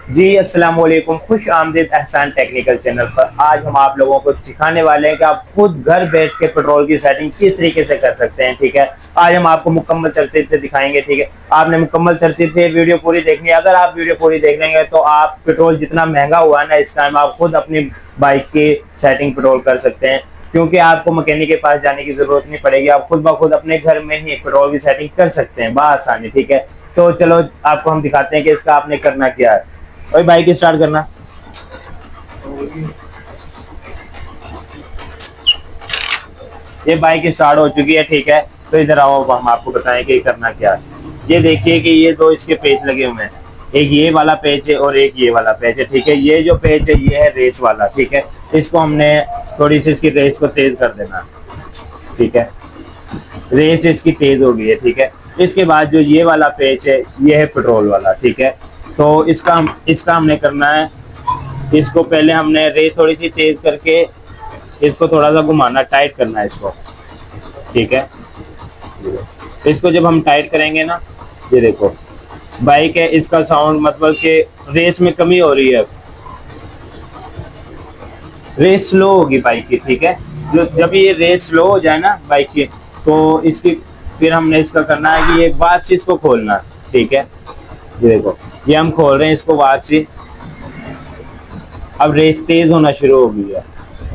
जी अस्सलाम वालेकुम, खुश आमदीद एहसान टेक्निकल चैनल पर। आज हम आप लोगों को सिखाने वाले हैं कि आप खुद घर बैठ के पेट्रोल की सेटिंग किस तरीके से कर सकते हैं। ठीक है, आज हम आपको मुकम्मल तरतीब से दिखाएंगे। ठीक है, आपने मुकम्मल तरतीब से वीडियो पूरी देखनी है। अगर आप वीडियो पूरी देख लेंगे तो आप पेट्रोल जितना महंगा हुआ है ना इस टाइम, आप खुद अपनी बाइक की सेटिंग पेट्रोल कर सकते हैं, क्योंकि आपको मैकेनिक के पास जाने की जरूरत नहीं पड़ेगी। आप खुद ब खुद अपने घर में ही पेट्रोल की सेटिंग कर सकते हैं बआसानी। ठीक है, तो चलो आपको हम दिखाते हैं कि इसका आपने करना क्या है। और बाइक स्टार्ट करना। ये बाइक स्टार्ट हो चुकी है। ठीक है, तो इधर आओ, अब हम आपको बताएं कि करना क्या है। ये देखिए कि ये दो इसके पेज लगे हुए हैं, एक ये वाला पेज है और एक ये वाला पेज है। ठीक है, ये जो पेज है ये है रेस वाला। ठीक है, इसको हमने थोड़ी सी इसकी रेस को तेज कर देना। ठीक है, रेस इसकी तेज हो गई है। ठीक है, इसके बाद जो ये वाला पेज है ये है पेट्रोल वाला। ठीक है, तो इसका हमने करना है, इसको पहले हमने रेस थोड़ी सी तेज करके इसको थोड़ा सा घुमाना, टाइट करना है इसको। ठीक है, इसको जब हम टाइट करेंगे ना, ये देखो बाइक है, इसका साउंड मतलब कि रेस में कमी हो रही है, रेस स्लो होगी बाइक की। ठीक है, जो जब ये रेस स्लो हो जाए ना बाइक की, तो इसकी फिर हमने इसका करना है कि एक बात से इसको खोलना। ठीक है, ये देखो ये हम खोल रहे हैं इसको वापसी। अब रेस तेज होना शुरू हो गई है।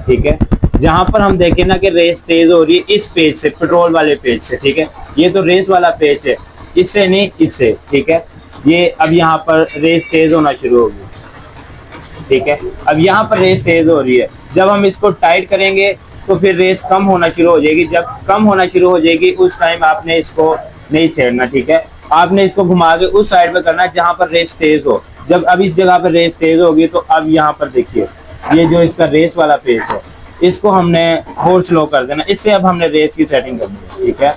ठीक है, जहां पर हम देखें ना कि रेस तेज हो रही है इस पेज से, पेट्रोल वाले पेज से। ठीक है, ये तो रेस वाला पेज है, इससे नहीं, इससे। ठीक है, ये अब यहाँ पर रेस तेज होना शुरू होगी। ठीक है, अब यहाँ पर रेस तेज हो रही है, जब हम इसको टाइट करेंगे तो फिर रेस कम होना शुरू हो जाएगी। जब कम होना शुरू हो जाएगी उस टाइम आपने इसको नहीं छेड़ना। ठीक है, आपने इसको घुमा के उस साइड में करना है जहां पर रेस तेज हो। जब अब इस जगह पर रेस तेज होगी तो अब यहाँ पर देखिए ये जो इसका रेस वाला पेज है इसको हमने और स्लो कर देना, इससे अब हमने रेस की सेटिंग करनी है। ठीक है,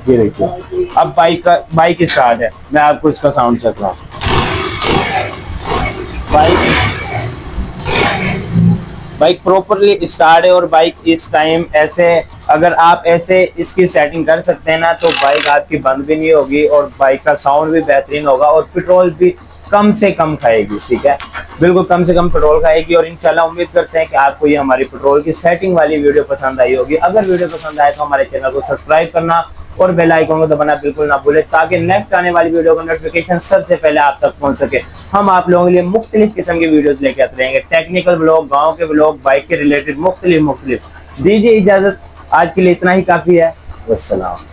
ये देखिए अब बाइक स्टार्ट है। मैं आपको इसका साउंड चेक रहा हूँ। बाइक बाइक प्रॉपरली स्टार्ट है और बाइक इस टाइम ऐसे, अगर आप ऐसे इसकी सेटिंग कर सकते हैं ना तो बाइक आपकी बंद भी नहीं होगी और बाइक का साउंड भी बेहतरीन होगा और पेट्रोल भी कम से कम खाएगी। ठीक है, बिल्कुल कम से कम पेट्रोल खाएगी। और इंशाल्लाह उम्मीद करते हैं कि आपको ये हमारी पेट्रोल की सेटिंग वाली वीडियो पसंद आई होगी। अगर वीडियो पसंद आए तो हमारे चैनल को सब्सक्राइब करना और बेल आइकन को दबाना बिल्कुल ना भूले, ताकि नेक्स्ट आने वाली वीडियो का नोटिफिकेशन सबसे पहले आप तक पहुंच सके। हम आप लोगों के लिए मुख्तलिफ किस्म की वीडियोस लेके आते रहेंगे, टेक्निकल ब्लॉग, गाँव के ब्लॉग, बाइक के रिलेटेड मुख्तलिफ। दीजिए इजाजत, आज के लिए इतना ही काफी है। वस्सलाम।